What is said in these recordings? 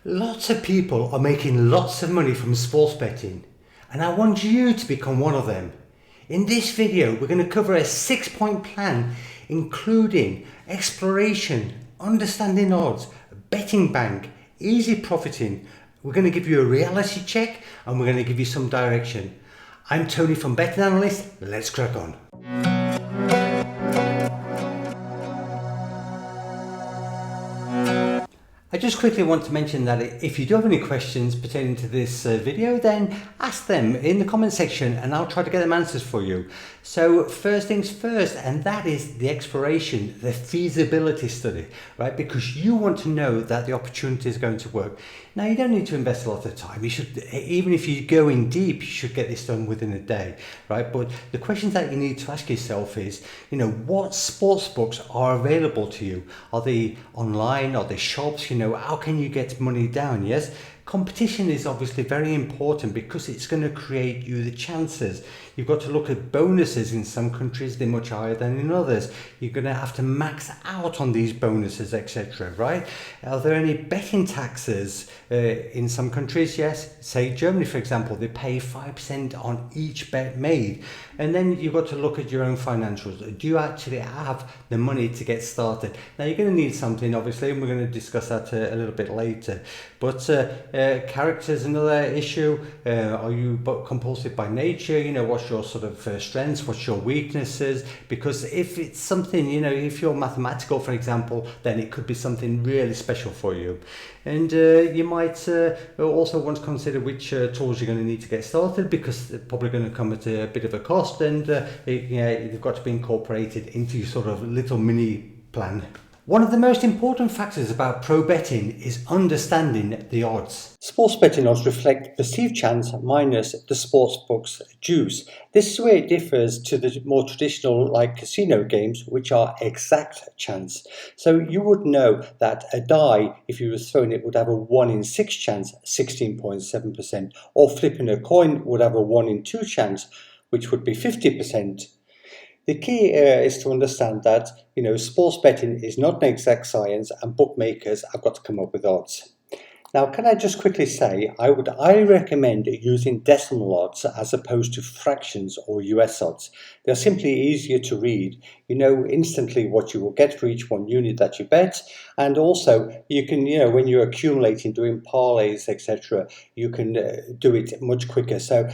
Lots of people are making lots of money from sports betting, and I want you to become one of them. In this video, we're going to cover a 6-point plan including exploration, understanding odds, betting bank, easy profiting. We're going to give you a reality check and we're going to give you some direction. I'm Tony from Betting Analyst. Let's crack on. I just quickly want to mention that if you do have any questions pertaining to this video, then ask them in the comment section and I'll try to get them answers for you. So first things first, and that is the exploration, the feasibility study, right? Because you want to know that the opportunity is going to work. Now, you don't need to invest a lot of time. You should, even if you go in deep, you should get this done within a day, right? But the questions that you need to ask yourself is, what sports books are available to you? Are they online? Are they shops? How can you get money down? Yes, competition is obviously very important because it's going to create you the chances. You've got to look at bonuses. In some countries they're much higher than in others. You're going to have to max out on these bonuses, etc. Right? Are there any betting taxes in some countries? Yes, say Germany for example, they pay 5% on each bet made. And then you've got to look at your own financials. Do you actually have the money to get started? Now you're going to need something obviously, and we're going to discuss that a little bit later. But character is another issue. Are you compulsive by nature? What's your sort of strengths? What's your weaknesses? Because if it's something, if you're mathematical, for example, then it could be something really special for you. And you might also want to consider which tools you're going to need to get started, because they're probably going to come at a bit of a cost, and they've got to be incorporated into your sort of little mini plan. One of the most important factors about pro betting is understanding the odds. Sports betting odds reflect perceived chance minus the sportsbook's juice. This is where it differs to the more traditional like casino games, which are exact chance. So you would know that a die, if you were throwing it, would have a 1 in 6 chance, 16.7%, or flipping a coin would have a 1 in 2 chance, which would be 50%. The key is to understand that, sports betting is not an exact science and bookmakers have got to come up with odds. Now, can I just quickly say, I recommend using decimal odds as opposed to fractions or US odds. They're simply easier to read. You know instantly what you will get for each one unit that you bet. And also, you can, when you're accumulating, doing parlays, etc., you can do it much quicker. So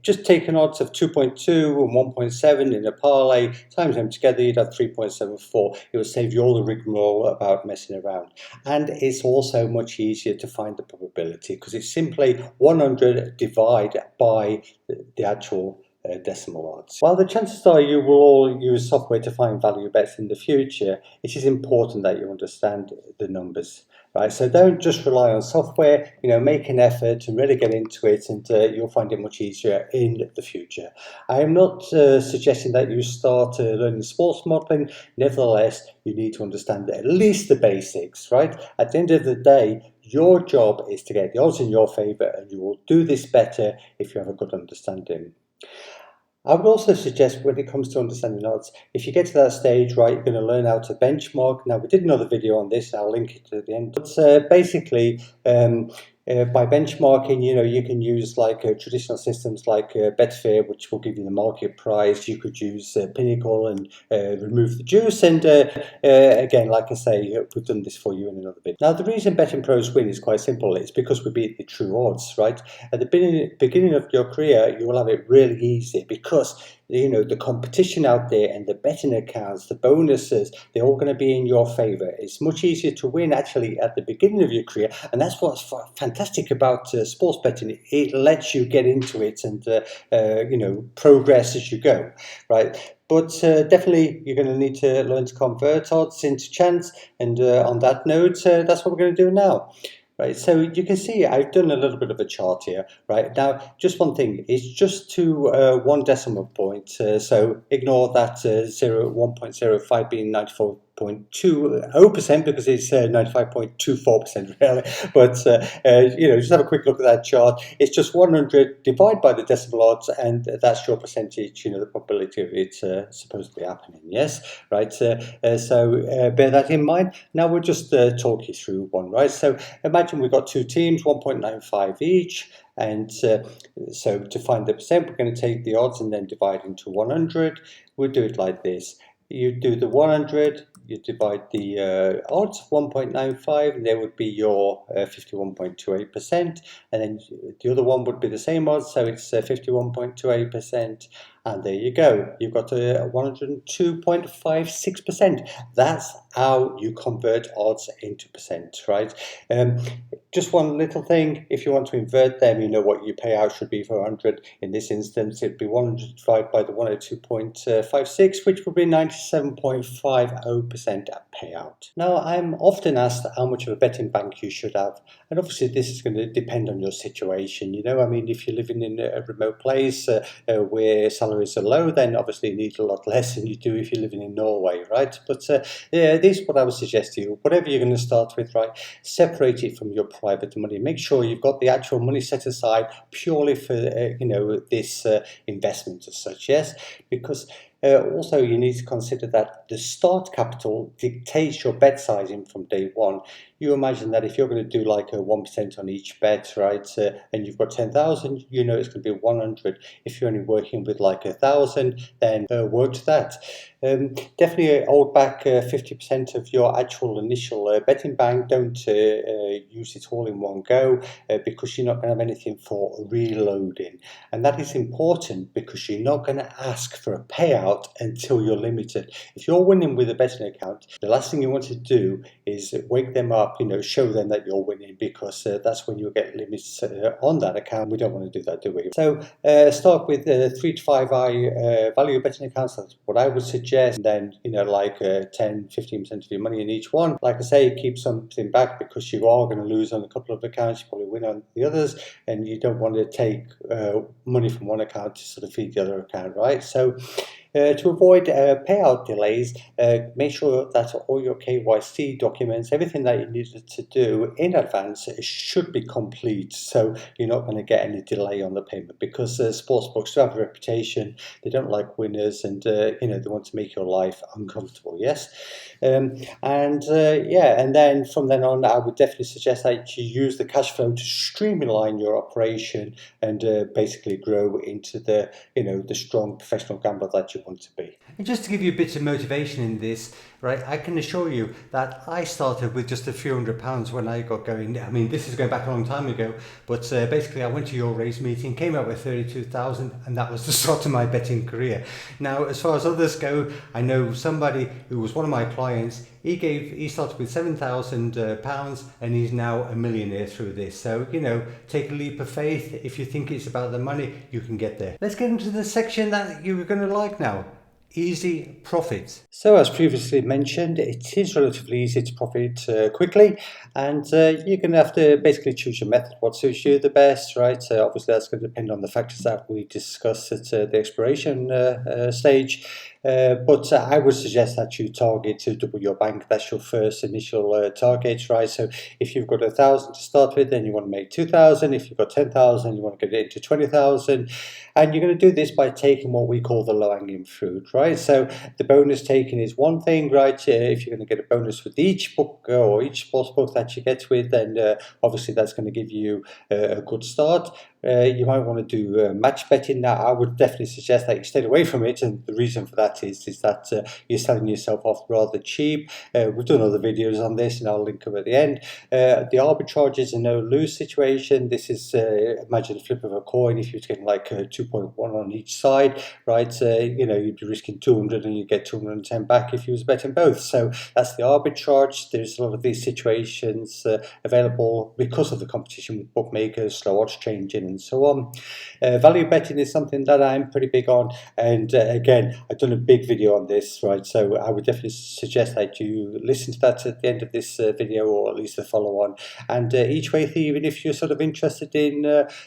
just take an odds of 2.2 and 1.7 in a parlay, times them together, you'd have 3.74. It will save you all the rigmarole about messing around. And it's also much easier to find the probability because it's simply 100 divided by the actual decimal odds. While the chances are you will all use software to find value bets in the future, it is important that you understand the numbers. Right, so don't just rely on software, make an effort and really get into it, and you'll find it much easier in the future. I am not suggesting that you start learning sports modeling. Nevertheless, you need to understand at least the basics, right? At the end of the day, your job is to get the odds in your favor, and you will do this better if you have a good understanding. I would also suggest when it comes to understanding odds, if you get to that stage, right, you're going to learn how to benchmark. Now, we did another video on this, and I'll link it at the end. But basically, by benchmarking, you can use like traditional systems like Betfair, which will give you the market price. You could use Pinnacle and remove the juice. And again, like I say, we've done this for you in another video. Now, the reason betting pros win is quite simple. It's because we beat the true odds, right? At the beginning of your career, you will have it really easy because the competition out there and the betting accounts, the bonuses, they're all going to be in your favor. It's much easier to win actually at the beginning of your career, and that's what's fantastic about sports betting. It lets you get into it and progress as you go, right? But definitely you're going to need to learn to convert odds into chance, and on that note, that's what we're going to do now. Right, so you can see I've done a little bit of a chart here. Right, now just one thing, it's just to 1 decimal point, so ignore that 1.05 being 94 95.20% because it's 95.24% really. But just have a quick look at that chart. It's just 100 divided by the decimal odds, and that's your percentage. The probability of it supposedly happening. Yes, right. So bear that in mind. Now we'll just talk you through one. Right. So imagine we've got two teams, 1.95 each. And so to find the percent, we're going to take the odds and then divide into 100. We'll do it like this. You do the 100, you divide the odds, 1.95, and there would be your 51.28%. And then the other one would be the same odds, so it's 51.28%. And there you go. You've got 102.56%. That's how you convert odds into percent, right? Just one little thing, if you want to invert them, you know what your payout should be for 100. In this instance, it'd be 100 divided by the 102.56, which would be 97.50% payout. Now, I'm often asked how much of a betting bank you should have. And obviously, this is going to depend on your situation. If you're living in a remote place where salaries are low, then obviously you need a lot less than you do if you're living in Norway, right? But this is what I would suggest to you. Whatever you're going to start with, right, separate it from your private money. Make sure you've got the actual money set aside purely for this investment as such. Yes, because also you need to consider that the start capital dictates your bet sizing from day one. You imagine that if you're going to do like a 1% on each bet, right, and you've got 10,000, it's going to be 100. If you're only working with like 1,000, then work to that. Definitely hold back 50% of your actual initial betting bank. Don't use it all in one go because you're not going to have anything for reloading. And that is important because you're not going to ask for a payout until you're limited. If you're winning with a betting account, the last thing you want to do is wake them up, show them that you're winning, because that's when you'll get limits on that account. We don't want to do that, do we? So start with 3 to 5 value betting accounts. That's what I would suggest. And then 10-15% of your money in each one. Like I say, keep something back because you are going to lose on a couple of accounts, you probably win on the others, and you don't want to take money from one account to sort of feed the other account, right? So to avoid payout delays, make sure that all your KYC documents, everything that you needed to do in advance, should be complete. So you're not going to get any delay on the payment, because sportsbooks do have a reputation. They don't like winners, and they want to make your life uncomfortable. Yes, and then from then on, I would definitely suggest that you use the cash flow to streamline your operation and basically grow into the strong professional gambler that you want to be. And just to give you a bit of motivation in this, right, I can assure you that I started with just a few £100 when I got going. I mean, this is going back a long time ago, but basically I went to your race meeting, came out with 32,000, and that was the start of my betting career. Now, as far as others go, I know somebody who was one of my clients. He started with £7,000 and he's now a millionaire through this. So, take a leap of faith. If you think it's about the money, you can get there. Let's get into the section that you're going to like now. Easy profit. So as previously mentioned, it is relatively easy to profit quickly, and you're going to have to basically choose your method, what suits you the best, right? Obviously that's going to depend on the factors that we discussed at the exploration stage. But I would suggest that you target to double your bank. That's your first initial target, right? So if you've got 1,000 to start with, then you want to make 2,000. If you've got 10,000, you want to get it into 20,000. And you're going to do this by taking what we call the low-hanging fruit, right? So the bonus taking is one thing, right? If you're going to get a bonus with each book or each sports book that you get with, then obviously that's going to give you a good start. You might want to do match betting. Now, I would definitely suggest that you stay away from it, and the reason for that is that you're selling yourself off rather cheap. We've done other videos on this, and I'll link them at the end. The arbitrage is a no-lose situation. This is, imagine a flip of a coin. If you're getting like 2.1 on each side, right, you'd be risking 200 and you get 210 back if you was betting both. So that's the arbitrage. There's a lot of these situations available because of the competition with bookmakers, slow odds changing, and so on. Value betting is something that I'm pretty big on, and again, I've done a big video on this, right? So I would definitely suggest that you listen to that at the end of this video, or at least the follow-on. And each way, even if you're sort of interested in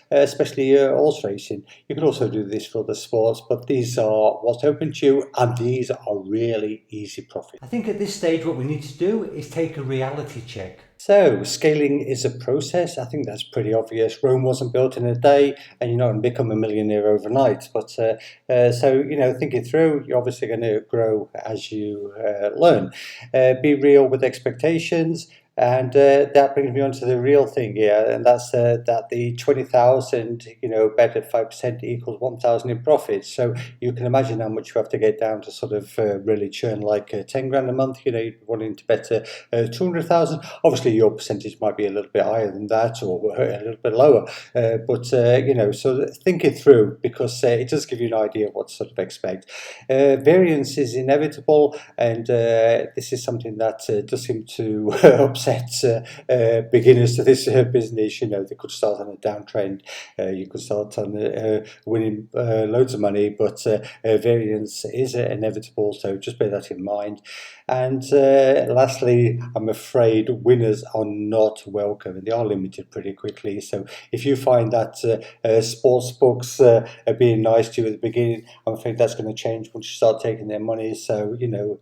especially horse racing, you can also do this for the sports, but these are what's open to you, and these are really easy profits. I think at this stage what we need to do is take a reality check. So scaling is a process. I think that's pretty obvious. Rome wasn't built in a day, and you're not going to become a millionaire overnight. But so, think it through. You're obviously going to grow as you learn. Be real with expectations. And that brings me on to the real thing here, and that's that the 20,000, bet at 5% equals 1,000 in profits. So you can imagine how much you have to get down to sort of really churn like 10 grand a month. You're wanting to bet 200,000. Obviously, your percentage might be a little bit higher than that, or a little bit lower. But so think it through, because it does give you an idea of what to sort of expect. Variance is inevitable, and this is something that does seem to upset beginners to this business. They could start on a downtrend, you could start on winning loads of money, but variance is inevitable, so just bear that in mind. And lastly, I'm afraid winners are not welcome, and they are limited pretty quickly. So if you find that sports books are being nice to you at the beginning, I'm afraid that's going to change once you start taking their money. So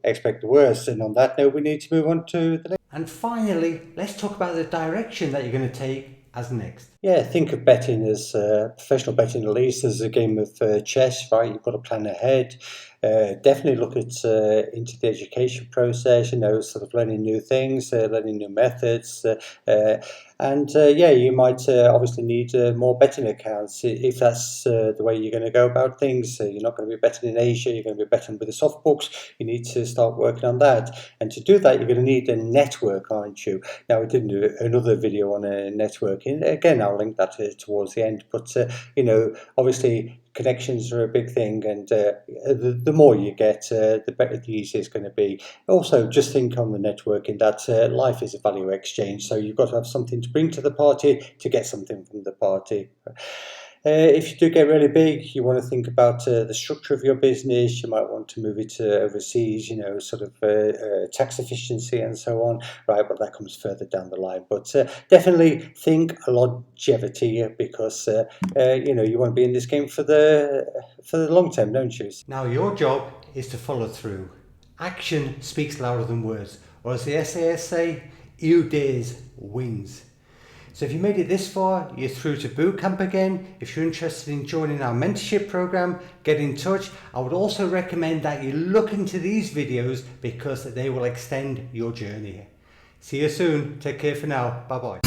expect the worst. And on that note, we need to move on to the next. And finally, let's talk about the direction that you're going to take as next. Yeah, think of betting as professional betting, at least as a game of chess, right? You've got to plan ahead. Definitely look at into the education process, sort of learning new things, learning new methods. And you might obviously need more betting accounts if that's the way you're going to go about things. You're not going to be betting in Asia, you're going to be betting with the soft books. You need to start working on that. And to do that, you're going to need a network, aren't you? Now, I did another video on networking. Again, I'll link that towards the end. But, obviously, connections are a big thing, and the more you get, the better, the easier it's going to be. Also, just think on the networking that life is a value exchange, so you've got to have something to bring to the party to get something from the party. If you do get really big, you want to think about the structure of your business. You might want to move it overseas, sort of tax efficiency and so on, right? But that comes further down the line. But definitely think longevity, because you want to be in this game for the long term, don't you? Now your job is to follow through. Action speaks louder than words, or as the SAS say, "Eu dares wins." So if you made it this far, you're through to boot camp again. If you're interested in joining our mentorship program, get in touch. I would also recommend that you look into these videos, because they will extend your journey. See you soon. Take care for now. Bye bye.